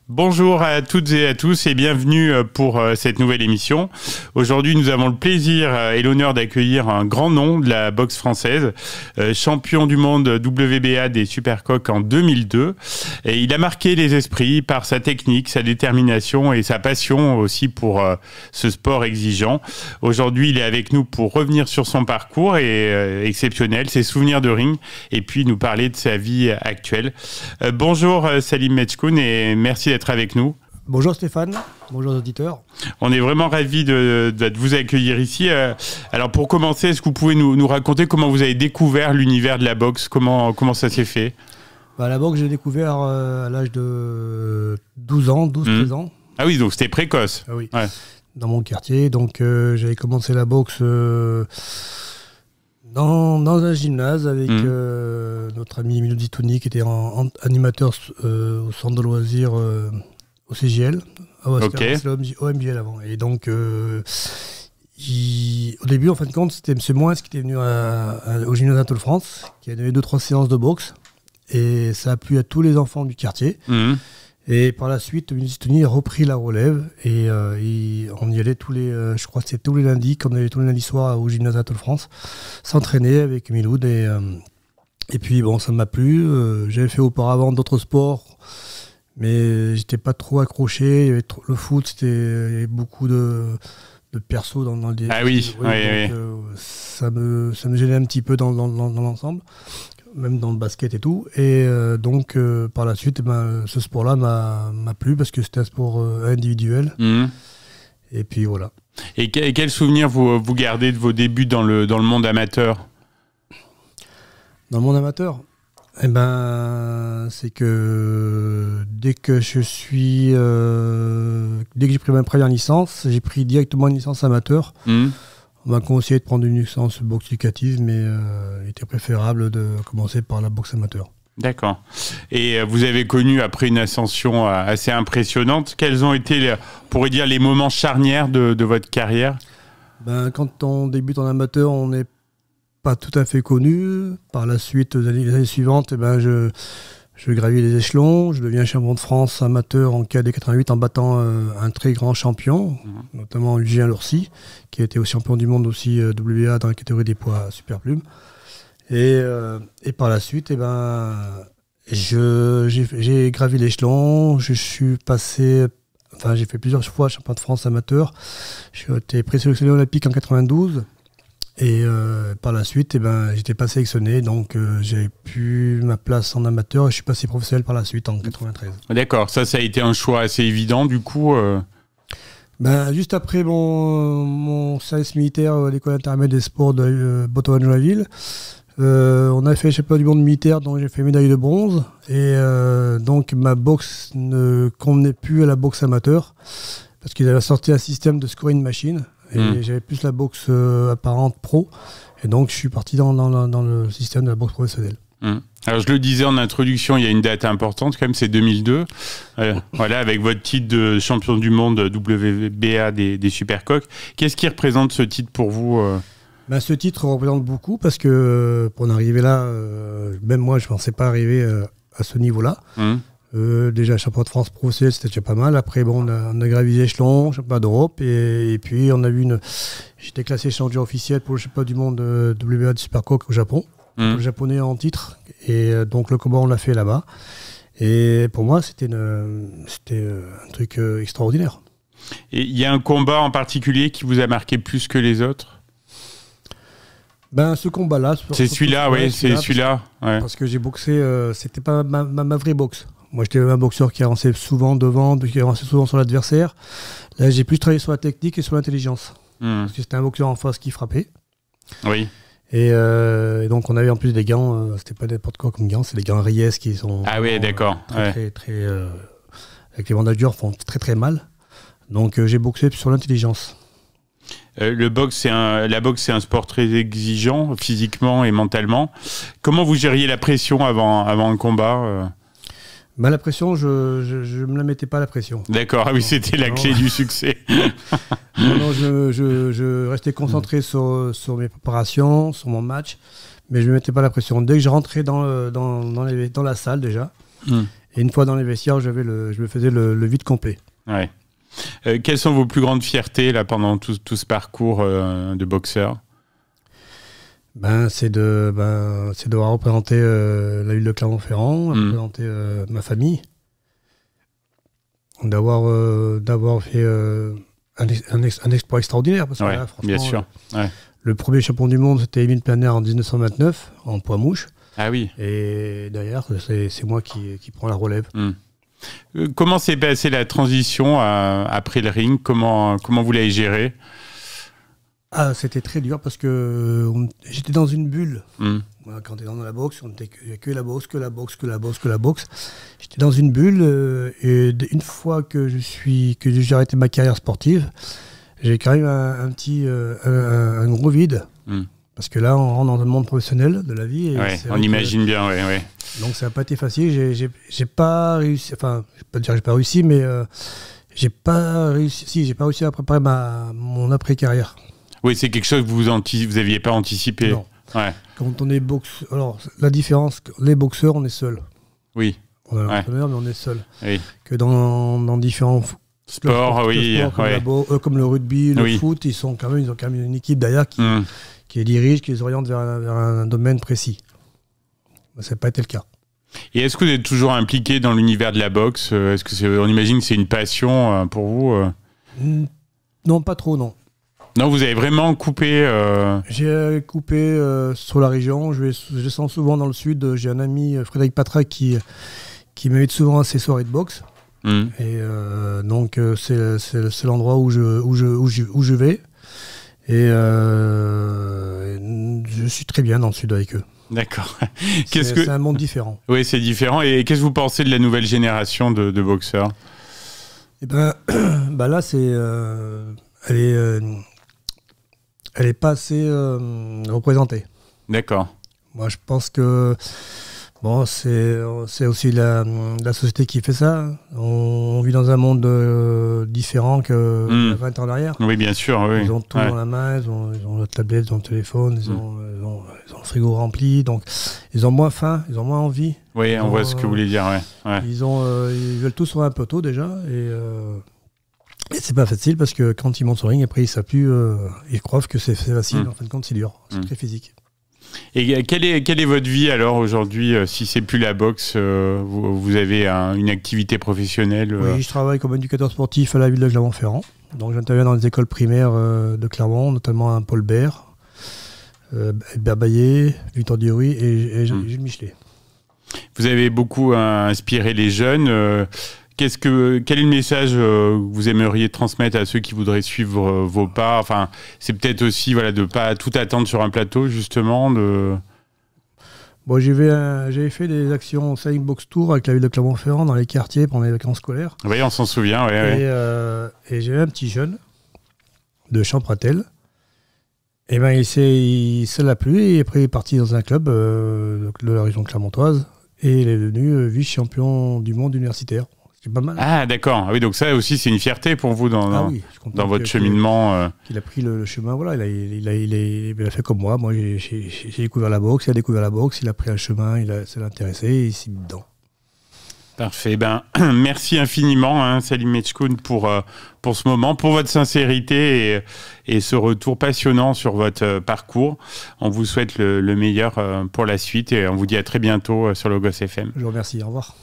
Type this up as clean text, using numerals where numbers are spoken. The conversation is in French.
Bonjour à toutes et à tous et bienvenue pour cette nouvelle émission. Aujourd'hui, nous avons le plaisir et l'honneur d'accueillir un grand nom de la boxe française, champion du monde WBA des Supercoqs en 2002. Et il a marqué les esprits par sa technique, sa détermination et sa passion aussi pour ce sport exigeant. Aujourd'hui, il est avec nous pour revenir sur son parcours exceptionnel, ses souvenirs de ring et puis nous parler de sa vie actuelle. Bonjour Salim Mechkoun et merci d'être avec nous. Bonjour Stéphane, bonjour aux auditeurs. On est vraiment ravis de vous accueillir ici. Alors pour commencer, est-ce que vous pouvez nous raconter comment vous avez découvert l'univers de la boxe? Comment ça s'est fait? La boxe, j'ai découvert à l'âge de 12-13 ans. Ah oui, donc c'était précoce. Ah oui, ouais. Dans mon quartier. Donc j'avais commencé la boxe dans un gymnase avec notre ami Emilio Zitouni qui était animateur au centre de loisirs au CGL. Okay. C'était OMGL avant. Et donc au début, en fin de compte, c'était M. Moins qui était venu au gymnase Anatole France, qui a donné 2-3 séances de boxe. Et ça a plu à tous les enfants du quartier. Et par la suite, Emilio Zitouni a repris la relève et on y allait je crois que c'était tous les lundis, quand on allait tous les lundis soirs au gymnase Anatole France, s'entraîner avec Miloud. Et puis bon, ça m'a plu. J'avais fait auparavant d'autres sports, mais j'étais pas trop accroché. Il y avait le foot, il y avait beaucoup de persos dans le délire. Ah oui, donc, ça me gênait un petit peu dans l'ensemble, même dans le basket et tout. Et donc, par la suite, ce sport-là m'a plu parce que c'était un sport individuel. Et puis voilà. Et quel souvenir vous gardez de vos débuts dans le monde amateur? Dans le monde amateur, c'est que dès que j'ai pris ma première licence, j'ai pris directement une licence amateur. On m'a conseillé de prendre une licence boxe éducative, mais il était préférable de commencer par la boxe amateur. D'accord. Et vous avez connu, après une ascension assez impressionnante, quels ont été, on pourrait dire, les moments charnières de votre carrière? Quand on débute en amateur, on n'est pas tout à fait connu. Par la suite, les années suivantes, je gravis les échelons. Je deviens champion de France amateur en KD 88 en battant un très grand champion, notamment Julien Lorcy, qui a été champion du monde aussi WBA dans la catégorie des poids super plumes. Et par la suite, j'ai gravi l'échelon. Je suis passé, j'ai fait plusieurs fois champion de France amateur. J'ai été présélectionné olympique en 92. Et par la suite, j'étais pas sélectionné, donc j'avais plus ma place en amateur et je suis passé professionnel par la suite en 93. D'accord, ça a été un choix assez évident du coup Juste après mon service militaire à l'école intermédiaire des sports de Botovan-Joinville, on a fait le championnat du monde militaire dont j'ai fait médaille de bronze. Et donc ma boxe ne convenait plus à la boxe amateur parce qu'ils avaient sorti un système de scoring machine. Et j'avais plus la boxe apparente pro. Et donc, je suis parti dans le système de la boxe professionnelle. Alors, je le disais en introduction, il y a une date importante, quand même, c'est 2002. Voilà, avec votre titre de champion du monde WBA des Supercoqs. Qu'est-ce qui représente ce titre pour vous Ce titre représente beaucoup parce que pour en arriver là, même moi, je ne pensais pas arriver à ce niveau-là. Déjà, champion de France professionnel, c'était déjà pas mal. Après, on a gravi les échelons, championnat d'Europe. Et puis, on a vu j'étais classé champion officiel pour le championnat du monde WBA de Supercoqs au Japon. Le japonais en titre. Et donc, le combat, on l'a fait là-bas. Et pour moi, c'était un truc extraordinaire. Et il y a un combat en particulier qui vous a marqué plus que les autres? Ce combat-là. C'est celui-là, oui, c'est celui-là. Parce que j'ai boxé, c'était pas ma vraie boxe. Moi, j'étais un boxeur qui avançait souvent devant, qui avançait souvent sur l'adversaire. Là, j'ai plus travaillé sur la technique et sur l'intelligence. Parce que c'était un boxeur en face qui frappait. Oui. Et donc, on avait en plus des gants, c'était pas n'importe quoi comme gants, c'est des gants Reyes qui sont. Ah oui, d'accord. Très, avec les bandages durs, font très très mal. Donc, j'ai boxé sur l'intelligence. La boxe, c'est un sport très exigeant, physiquement et mentalement. Comment vous gériez la pression avant un combat La pression, je me la mettais pas la pression. D'accord, ah oui, c'était la clé du succès. Non, je restais concentré sur mes préparations, sur mon match, mais je me mettais pas la pression. Dès que je rentrais dans la salle déjà, Et une fois dans les vestiaires, je me faisais le vide complet. Ouais. Quelles sont vos plus grandes fiertés là, pendant tout ce parcours de boxeur? C'est devoir représenter la ville de Clermont-Ferrand, représenter ma famille, d'avoir fait un exploit extraordinaire. Parce que là, franchement, bien sûr. Le premier champion du monde, c'était Émile Planer en 1929, en poids mouche. Ah oui. Et derrière, c'est moi qui prends la relève. Comment s'est passée la transition après le ring? Comment vous l'avez gérée? C'était très dur parce que j'étais dans une bulle. Voilà, quand tu es dans la boxe, il n'y a que la boxe, que la boxe, que la boxe, que la boxe. J'étais dans une bulle et une fois que j'ai arrêté ma carrière sportive, j'ai quand même un gros vide. Parce que là, on rentre dans le monde professionnel de la vie. Et on imagine bien, ouais. Donc ça n'a pas été facile. J'ai pas réussi, enfin, je ne vais pas dire que j'ai pas réussi, mais j'ai pas réussi à préparer mon après-carrière. Oui, c'est quelque chose que vous n'aviez pas anticipé. Non. Quand on est boxeur, alors la différence, les boxeurs, on est seul. Oui. On a l'entraîneur, mais on est seul. Oui. Que dans différents sports, comme le rugby, le foot, ils ont quand même une équipe derrière qui les dirige, qui les oriente vers un domaine précis. Ça n'a pas été le cas. Et est-ce que vous êtes toujours impliqué dans l'univers de la boxe? On imagine que c'est une passion pour vous? Non, pas trop, non. Non, vous avez vraiment coupé... J'ai coupé sur la région. Je descends souvent dans le sud. J'ai un ami, Frédéric Patra, qui m'invite souvent à ses soirées de boxe. Et donc, c'est l'endroit où je vais. Et je suis très bien dans le sud avec eux. D'accord. C'est un monde différent. Oui, c'est différent. Et qu'est-ce que vous pensez de la nouvelle génération de boxeurs? Là, elle est pas assez représentée. D'accord. Moi, je pense que c'est aussi la société qui fait ça. On vit dans un monde différent qu'il y a 20 ans en arrière. Oui, bien sûr. Oui. Ils ont tout dans la main, ils ont la tablette, ils ont le téléphone, ils ont le frigo rempli. Donc, ils ont moins faim, ils ont moins envie. Oui, on voit ce que vous voulez dire. Ils veulent tous sur un poteau déjà. Et c'est pas facile parce que quand ils montent sur le ring, après ils savent plus, ils croient que c'est facile. En fin de compte, c'est dur. C'est très physique. Et quelle est votre vie alors aujourd'hui? Si c'est plus la boxe, vous avez une activité professionnelle? Oui, je travaille comme éducateur sportif à la ville de Clermont-Ferrand. Donc j'interviens dans les écoles primaires de Clermont, notamment à Paul Bert, Hébert Baillet, Victor Duruy et Gilles Michelet. Vous avez beaucoup inspiré les jeunes. Quel est le message que vous aimeriez transmettre à ceux qui voudraient suivre vos pas? Enfin, c'est peut-être aussi de ne pas tout attendre sur un plateau, justement. Bon, j'avais fait des actions au Sailing Box Tour avec la ville de Clermont-Ferrand dans les quartiers pendant les vacances scolaires. Oui, on s'en souvient. Et j'avais un petit jeune de Champratel. Et ben, il s'est l'a plu et après il est parti dans un club de la région clermontoise et il est devenu vice-champion du monde universitaire. C'est pas mal. Ah, d'accord. Oui, donc ça aussi, c'est une fierté pour vous dans votre cheminement. Il a pris le chemin, voilà. Il a fait comme moi. Moi, j'ai découvert la boxe, il a découvert la boxe, il a pris un chemin, ça l'a intéressé et il s'est mis dedans. Parfait. Merci infiniment, Salim Mechkoun, pour ce moment, pour votre sincérité et ce retour passionnant sur votre parcours. On vous souhaite le meilleur pour la suite et on vous dit à très bientôt sur Logos FM. Je vous remercie. Au revoir.